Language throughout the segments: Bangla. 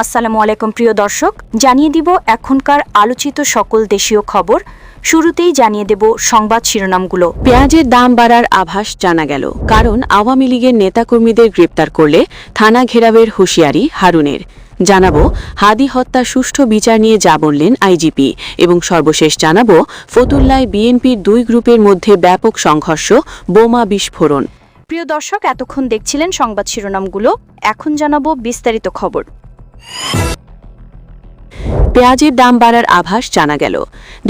আসসালামু আলাইকুম প্রিয় দর্শক, জানিয়ে দিব এখনকার আলোচিত সকল দেশীয় খবর। শুরুতেই জানিয়ে দেব সংবাদ শিরোনামগুলো। পেঁয়াজের দাম বাড়ার আভাস জানা গেল, কারণ আওয়ামী লীগের নেতাকর্মীদের গ্রেপ্তার করলে থানা ঘেরাওয়ের হুঁশিয়ারি হারুনের। জানাবো হাদি হত্যা সুষ্ঠু বিচার নিয়ে যা বললেন আইজিপি, এবং সর্বশেষ জানাবো ফতুল্লায় বিএনপির দুই গ্রুপের মধ্যে ব্যাপক সংঘর্ষ, বোমা বিস্ফোরণ। প্রিয় দর্শক, এতক্ষণ দেখছিলেন সংবাদ শিরোনামগুলো, এখন জানাবো বিস্তারিত খবর। পেঁয়াজের দাম বাড়ার আভাস জানা গেল।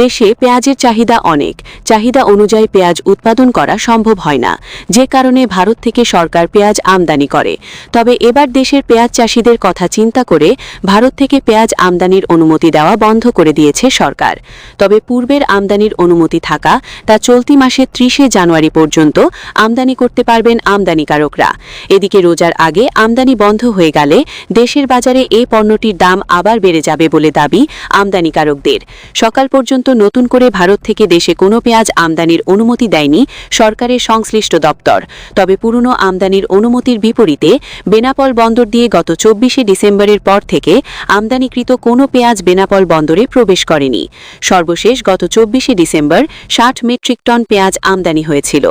দেশে পেঁয়াজের চাহিদা অনেক, চাহিদা অনুযায়ী পেঁয়াজ উৎপাদন করা সম্ভব হয় না, যে কারণে ভারত থেকে সরকার পেঁয়াজ আমদানি করে। তবে এবার দেশের পেঁয়াজ চাষিদের কথা চিন্তা করে ভারত থেকে পেঁয়াজ আমদানির অনুমতি দেওয়া বন্ধ করে দিয়েছে সরকার। তবে পূর্বের আমদানির অনুমতি থাকা তা চলতি মাসের ৩০ জানুয়ারি পর্যন্ত আমদানি করতে পারবেন আমদানিকারকরা। এদিকে রোজার আগে আমদানি বন্ধ হয়ে গেলে দেশের বাজারে এই পণ্যটির দাম আবার বেড়ে যাবে বলে দাবি আমদানিকারকদের। সকাল পর্যন্ত নতুন করে ভারত থেকে দেশে কোনো পেঁয়াজ আমদানির অনুমতি দেয়নি সরকারের সংশ্লিষ্ট দপ্তর। তবে পুরনো আমদানির অনুমতির বিপরীতে বেনাপোল বন্দর দিয়ে গত ২৪ ডিসেম্বরের পর থেকে আমদানিকৃত কোনো পেঁয়াজ বেনাপোল বন্দরে প্রবেশ করেনি। সর্বশেষ গত ২৪ ডিসেম্বর ৬০ মেট্রিক টন পেঁয়াজ আমদানি হয়েছিল।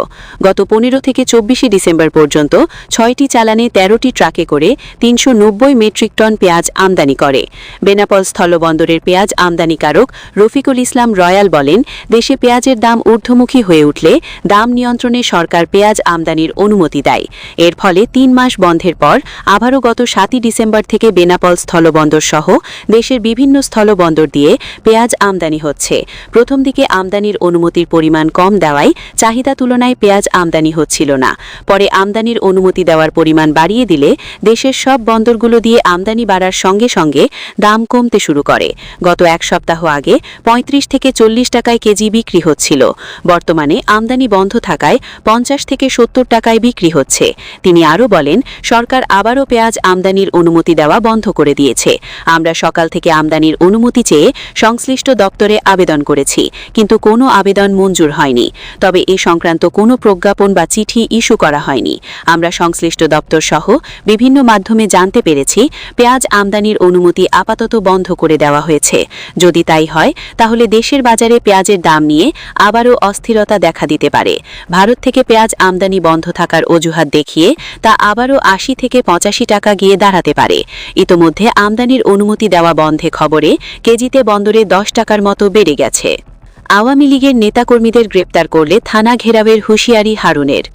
গত ১৫ থেকে ২৪ ডিসেম্বর পর্যন্ত ৬টি চালানে ১৩টি ট্রাকে করে ৩৯০ মেট্রিক টন পেঁয়াজ আমদানি করে। বেনাপোল স্থলবন্দরের পেঁয়াজ আমদানিকারক রফিকুল ইসলাম রয়াল বলেন, দেশে পেঁয়াজের দাম ঊর্ধ্বমুখী হয়ে উঠলে দাম নিয়ন্ত্রণে সরকার পেঁয়াজ আমদানির অনুমতি দেয়। এর ফলে ৩ মাস বন্ধের পর আবারও গত ৭ ডিসেম্বর থেকে বেনাপোল স্থলবন্দর সহ দেশের বিভিন্ন স্থলবন্দর দিয়ে পেঁয়াজ আমদানি হচ্ছে। প্রথম দিকে আমদানির অনুমতির পরিমাণ কম দেওয়ায় চাহিদা তুলনায় পেঁয়াজ আমদানি হচ্ছিল না। পরে আমদানির অনুমতি দেওয়ার পরিমাণ বাড়িয়ে দিলে দেশের সব বন্দরগুলো দিয়ে আমদানি বাড়ার সঙ্গে সঙ্গে দাম কমতে শুরু করে। গত এক সপ্তাহ আগে ৩৫ থেকে ৪০ টাকায় কেজি বিক্রি হচ্ছিল। বর্তমানে আমদানি বন্ধ থাকায় ৫০ থেকে ৭০ টাকায় বিক্রি হচ্ছে। তিনি আরও বলেন, সরকার আবারও পেঁয়াজ আমদানির অনুমতি দেওয়া বন্ধ করে দিয়েছে। আমরা সকাল থেকে আমদানির অনুমতি চেয়ে সংশ্লিষ্ট দপ্তরে আবেদন করেছি, কিন্তু কোনো আবেদন মঞ্জুর হয়নি। তবে এ সংক্রান্ত কোনো প্রজ্ঞাপন বা চিঠি ইস্যু করা হয়নি। আমরা সংশ্লিষ্ট দপ্তর সহ বিভিন্ন মাধ্যমে জানতে পেরেছি পেঁয়াজ আমদানির অনুমতি আপাতত বন্ধ করে দেওয়া হয়েছে। যদি তাই হয় তাহলে দেশের বাজারে পেঁয়াজের দাম নিয়ে আবারও অস্থিরতা দেখা দিতে পারে। ভারত থেকে পেঁয়াজ আমদানি বন্ধ থাকার অজুহাত দেখিয়ে তা আবারও ৮০ থেকে ৮৫ টাকা গিয়ে দাঁড়াতে পারে। ইতোমধ্যে আমদানির অনুমতি দেওয়া বন্ধে খবরে কেজিতে বন্দরে ১০ টাকার মতো বেড়ে গেছে। আওয়ামী লীগের নেতাকর্মীদের গ্রেপ্তার করলে থানা ঘেরাওয়ের হুঁশিয়ারি হারুনের।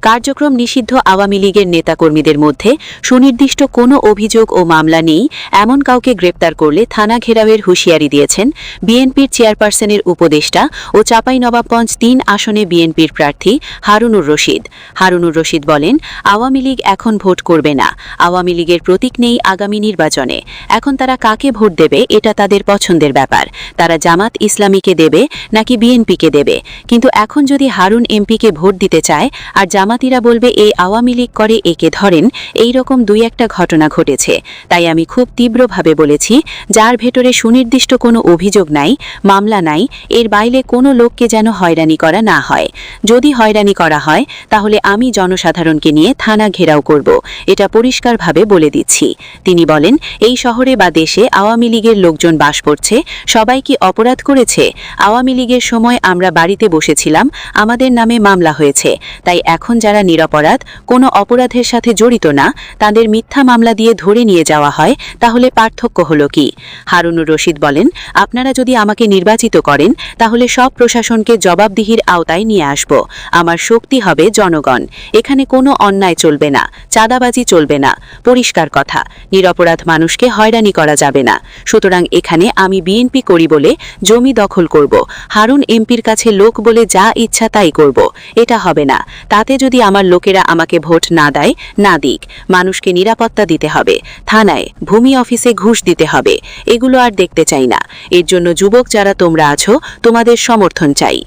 কার্যক্রম নিষিদ্ধ আওয়ামী লীগের নেতাকর্মীদের মধ্যে সুনির্দিষ্ট কোনো অভিযোগ ও মামলা নেই এমন কাউকে গ্রেপ্তার করলে থানা ঘেরাওয়ের হুঁশিয়ারি দিয়েছেন বিএনপির চেয়ারপারসনের উপদেষ্টা ও চাঁপাইনবাবগঞ্জ ৩ আসনে বিএনপির প্রার্থী হারুনুর রশিদ। হারুনুর রশিদ বলেন, আওয়ামী লীগ এখন ভোট করবে না। আওয়ামী লীগের প্রতীক নেই আগামী নির্বাচনে। এখন তারা কাকে ভোট দেবে এটা তাদের পছন্দের ব্যাপার। তারা জামাত ইসলামীকে দেবে নাকি বিএনপিকে দেবে। কিন্তু এখন যদি হারুন এমপিকে ভোট দিতে চায় আর জামাতিরা বলবে এই আওয়ামী লীগ করে, একে ধরেন, এই রকম ২-১টা ঘটনা ঘটেছে। তাই আমি খুব তীব্রভাবে বলেছি, যার ভেতরে সুনির্দিষ্ট কোনো অভিযোগ নাই, মামলা নাই, এর বাইরে কোনো লোককে যেন হয়রানি করা না হয়। যদি হয়রানি করা হয় তাহলে আমি জনসাধারণকে নিয়ে থানা ঘেরাও করব, এটা পরিষ্কারভাবে বলে দিচ্ছি। তিনি বলেন, এই শহরে বা দেশে আওয়ামী লীগের লোকজন বাস করছে, সবাই কি অপরাধ করেছে? আওয়ামী লীগের সময় আমরা বাড়িতে বসেছিলাম, আমাদের নামে মামলা হয়েছে। তাই এখন যারা নিরপরাধ, কোনো অপরাধের সাথে জড়িত না, তাদের মিথ্যা মামলা দিয়ে ধরে নিয়ে যাওয়া হয়, তাহলে পার্থক্য হলো কি? হারুনুর রশিদ বলেন, আপনারা যদি আমাকে নির্বাচিত করেন তাহলে সব প্রশাসনকে জবাবদিহির আওতায় নিয়ে আসব। আমার শক্তি হবে জনগণ। এখানে কোনো অন্যায় চলবে না, চাঁদাবাজি চলবে না। পরিষ্কার কথা, নিরপরাধ মানুষকে হয়রানি করা যাবে না। সুতরাং এখানে আমি বিএনপি করি বলে জমি দখল করব, হারুন এমপির কাছে লোক বলে যা ইচ্ছা তাই করব, এটা হবে না। তাতে যদি আমার লোকেরা আমাকে ভোট না দেয়, না দিক, মানুষকে নিরাপত্তা দিতে হবে, থানায়, ভূমি অফিসে ঘুষ দিতে হবে, এগুলো আর দেখতে চাই না। এর জন্য যুবক যারা তোমরা আছো, তোমাদের সমর্থন চাই।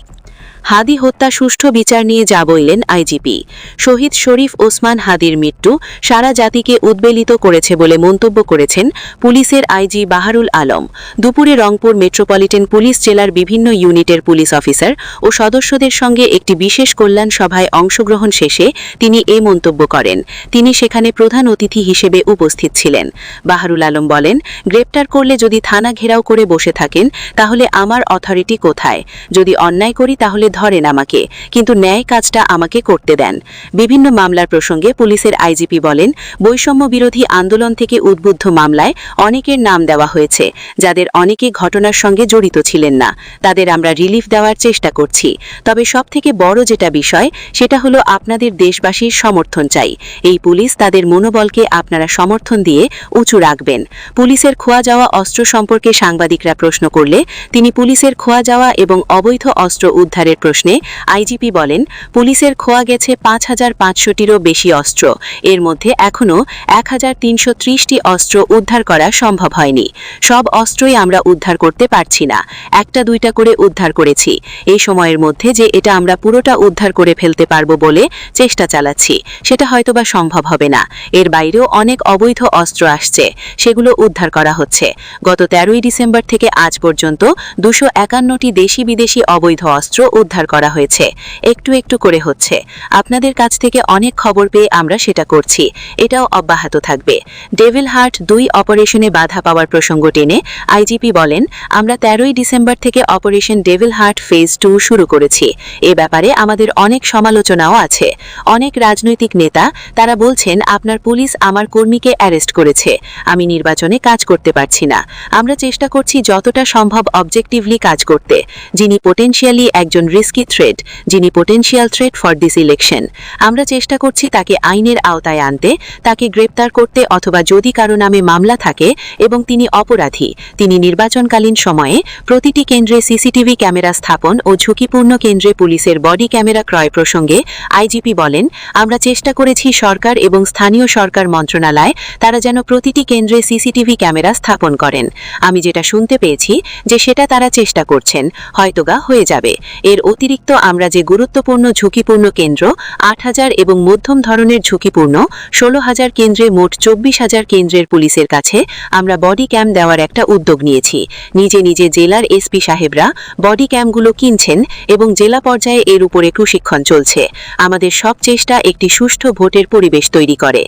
হাদি হত্যা সুষ্ঠু বিচার নিয়ে যা বললেন আইজিপি। শহীদ শরীফ ওসমান হাদির মৃত্যু সারা জাতিকে উদ্বেলিত করেছে বলে মন্তব্য করেছেন পুলিশের আইজি বাহারুল আলম। দুপুরে রংপুর মেট্রোপলিটন পুলিশ জেলার বিভিন্ন ইউনিটের পুলিশ অফিসার ও সদস্যদের সঙ্গে একটি বিশেষ কল্যাণ সভায় অংশগ্রহণ শেষে তিনি এ মন্তব্য করেন। তিনি সেখানে প্রধান অতিথি হিসেবে উপস্থিত ছিলেন। বাহারুল আলম বলেন, গ্রেপ্তার করলে যদি থানা ঘেরাও করে বসে থাকেন তাহলে আমার অথরিটি কোথায়? যদি অন্যায় করি তাহলে ধরেন আমাকে, কিন্তু ন্যায় কাজটা আমাকে করতে দেন। বিভিন্ন মামলার প্রসঙ্গে পুলিশের আইজিপি বলেন, বৈষম্য বিরোধী আন্দোলন থেকে উদ্বুদ্ধ মামলায় অনেকের নাম দেওয়া হয়েছে, যাদের অনেকে ঘটনার সঙ্গে জড়িত ছিলেন না। তাদের আমরা রিলিফ দেওয়ার চেষ্টা করছি। তবে সবথেকে বড় যেটা বিষয় সেটা হলো আপনাদের দেশবাসীর সমর্থন চাই। এই পুলিশ তাদের মনোবলকে আপনারা সমর্থন দিয়ে উঁচু রাখবেন। পুলিশের খোয়া যাওয়া অস্ত্র সম্পর্কে সাংবাদিকরা প্রশ্ন করলে তিনি পুলিশের খোয়া যাওয়া এবং অবৈধ অস্ত্র উদ্ধারের প্রশ্নে আইজিপি বলেন, পুলিশের খোয়া গেছে ৫,৫০০টিরও বেশি অস্ত্র। এর মধ্যে এখনও ১,৩৩০টি অস্ত্র উদ্ধার করা সম্ভব হয়নি। সব অস্ত্রই আমরা উদ্ধার করতে পারছি না, একটা দুইটা করে উদ্ধার করেছি। এই সময়ের মধ্যে যে এটা আমরা পুরোটা উদ্ধার করে ফেলতে পারবো বলে চেষ্টা চালাচ্ছি, সেটা হয়তোবা সম্ভব হবে না। এর বাইরেও অনেক অবৈধ অস্ত্র আসছে, সেগুলো উদ্ধার করা হচ্ছে। গত ১৩ই ডিসেম্বর থেকে আজ পর্যন্ত ২৫১টি দেশি বিদেশি অবৈধ অস্ত্র উদ্ধার করা হয়েছে। একটু একটু করে হচ্ছে। আপনাদের কাছ থেকে অনেক খবর পেয়ে আমরা সেটা করছি, এটাও অব্যাহত থাকবে। ডেভিল হার্ট ২ অপারেশনে বাধা পাওয়ার প্রসঙ্গ টেনে আইজিপি বলেন, আমরা ১৩ই ডিসেম্বর থেকে অপারেশন ডেভিল হার্ট ফেজ 2 শুরু করেছি। এ ব্যাপারে আমাদের অনেক সমালোচনাও আছে। অনেক রাজনৈতিক নেতা তারা বলছেন, আপনার পুলিশ আমার কর্মীকে অ্যারেস্ট করেছে, আমি নির্বাচনে কাজ করতে পারছি না। আমরা চেষ্টা করছি যতটা সম্ভব অবজেক্টিভলি কাজ করতে। যিনি পোটেনশিয়ালি একজন রিস্কি থ্রেট, যিনি potential threat for this election, আমরা চেষ্টা করছি তাকে আইনের আওতায় আনতে, তাকে গ্রেপ্তার করতে, অথবা যদি কারো নামে মামলা থাকে এবং তিনি অপরাধী, তিনি নির্বাচনকালীন সময়ে প্রতিটি কেন্দ্রে সিসিটিভি ক্যামেরা স্থাপন ও ঝুঁকিপূর্ণ কেন্দ্রে পুলিশের বডি ক্যামেরা ক্রয় প্রসঙ্গে আইজিপি বলেন, আমরা চেষ্টা করেছি সরকার এবং স্থানীয় সরকার মন্ত্রণালয় তারা যেন প্রতিটি কেন্দ্রে সিসিটিভি ক্যামেরা স্থাপন করেন। আমি যেটা শুনতে পেয়েছি যে সেটা তারা চেষ্টা করছেন, হয়তোবা হয়ে যাবে। এর অতিরিক্ত আমরা যে গুরুত্বপূর্ণ ঝুঁকিপূর্ণ কেন্দ্র ৮,০০০ এবং মধ্যম ধরনের ঝুঁকিপূর্ণ ১৬,০০০ কেন্দ্রে মোট ২৪,০০০ কেন্দ্রের পুলিশের কাছে আমরা বডি ক্যাম দেওয়ার একটা উদ্যোগ নিয়েছি। নিজে নিজে জেলার এসপি সাহেবরা বডি ক্যামগুলো কিনছেন এবং জেলা পর্যায়ে এর উপরে প্রশিক্ষণ চলছে। আমাদের সব চেষ্টা একটি সুষ্ঠু ভোটের পরিবেশ তৈরি করে।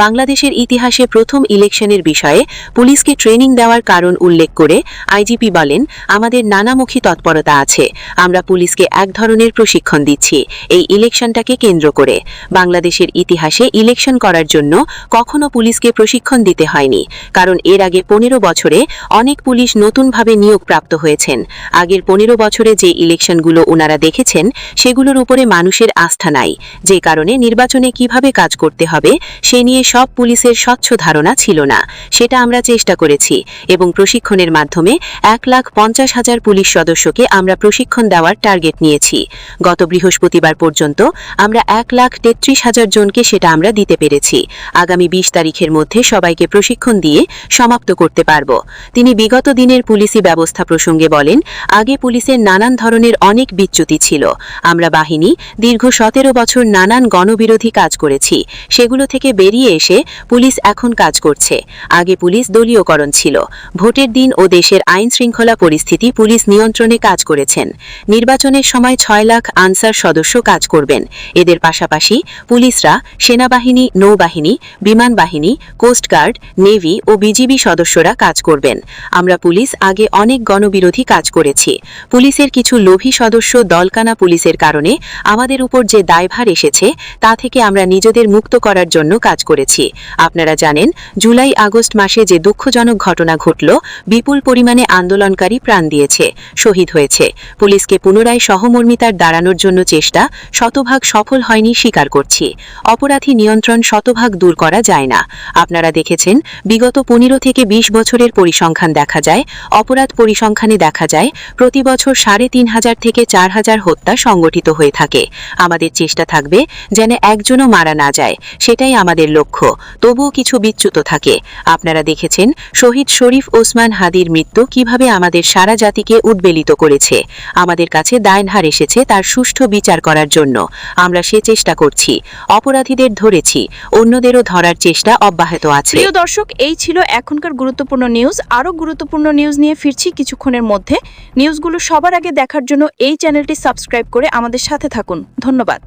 বাংলাদেশের ইতিহাসে প্রথম ইলেকশনের বিষয়ে পুলিশকে ট্রেনিং দেওয়ার কারণ উল্লেখ করে আইজিপি বলেন, আমাদের নানামুখী তৎপরতা আছে। আমরা পুলিশকে এক ধরনের প্রশিক্ষণ দিচ্ছি এই ইলেকশনটাকে কেন্দ্র করে। বাংলাদেশের ইতিহাসে ইলেকশন করার জন্য কখনো পুলিশকে প্রশিক্ষণ দিতে হয়নি, কারণ এর আগে ১৫ বছরে অনেক পুলিশ নতুনভাবে নিয়োগপ্রাপ্ত হয়েছেন। আগের ১৫ বছরে যে ইলেকশনগুলো ওনারা দেখেছেন সেগুলোর উপরে মানুষের আস্থা নাই, যে কারণে নির্বাচনে কিভাবে কাজ করতে হবে সে নিয়ে সব পুলিশের স্বচ্ছ ধারণা ছিল না। সেটা আমরা চেষ্টা করেছি এবং প্রশিক্ষণের মাধ্যমে ১,৫০,০০০ পুলিশ সদস্যকে আমরা প্রশিক্ষণ দেওয়ার টার্গেট নিয়েছি। গত বৃহস্পতিবার পর্যন্ত আমরা ১,৩৩,০০০ জনকে সেটা আমরা দিতে পেরেছি। আগামী ২০ তারিখের মধ্যে সবাইকে প্রশিক্ষণ দিয়ে সমাপ্ত করতে পারব। তিনি বিগত দিনের পুলিশি ব্যবস্থা প্রসঙ্গে বলেন, আগে পুলিশের নানান ধরনের অনেক বিচ্যুতি ছিল। আমরা বাহিনী দীর্ঘ ১৭ বছর নানান গণবিরোধী কাজ করেছি, সেগুলো থেকে বেরিয়ে এসে পুলিশ এখন কাজ করছে। আগে পুলিশ দলীয়করণ ছিল। ভোটের দিন ও দেশের আইন শৃঙ্খলা পরিস্থিতি পুলিশ নিয়ন্ত্রণে কাজ করেছেন। নির্বাচনের সময় ৬ লাখ আনসার সদস্য কাজ করবেন। এদের পাশাপাশি পুলিশরা সেনাবাহিনী, নৌবাহিনী, বিমান বাহিনী, কোস্টগার্ড, নেভি ও বিজিবি সদস্যরা কাজ করবেন। আমরা পুলিশ আগে অনেক গণবিরোধী কাজ করেছি। পুলিশের কিছু লোভী সদস্য দলকানা পুলিশের কারণে আমাদের উপর যে দায়ভার এসেছে তা থেকে আমরা নিজেদের মুক্ত করার জন্য কাজ করেছি। আপনারা জানেন, জুলাই আগস্ট মাসে যে দুঃখজনক ঘটনা ঘটল, বিপুল পরিমাণে আন্দোলনকারী প্রাণ দিয়েছে, শহীদ হয়েছে। পুলিশকে পুনরায় সহমর্মিতার দাঁড়ানোর জন্য চেষ্টা শতভাগ সফল হয়নি স্বীকার করছি। অপরাধী নিয়ন্ত্রণ শতভাগ দূর করা যায় না। আপনারা দেখেছেন, বিগত ১৫ থেকে ২০ বছরের পরিসংখ্যান দেখা যায়, অপরাধ পরিসংখ্যানে দেখা যায় প্রতি বছর ৩,৫০০ থেকে ৪,০০০ হত্যা সংগঠিত হয়ে থাকে। আমাদের চেষ্টা থাকবে যেন একজনও মারা না যায়, সেটাই আমাদের লক্ষ্য। তবুও কিছু বিচ্যুত থাকে। আপনারা দেখেছেন শহীদ শরীফ ওসমান হাদির মৃত্যু কিভাবে আমাদের সারা জাতিকে উদ্বেলিত করেছে। আমাদের কাছে দায় আইনহার এসেছে তার সুষ্ঠু বিচার করার জন্য। আমরা সে চেষ্টা করছি, অপরাধীদের ধরেছি, অন্যদেরও ধরার চেষ্টা অব্যাহত আছে। প্রিয় দর্শক, এই ছিল এখনকার গুরুত্বপূর্ণ নিউজ। আরও গুরুত্বপূর্ণ নিউজ নিয়ে ফিরছি কিছুক্ষণের মধ্যে। নিউজগুলো সবার আগে দেখার জন্য এই চ্যানেলটি সাবস্ক্রাইব করে আমাদের সাথে থাকুন। ধন্যবাদ।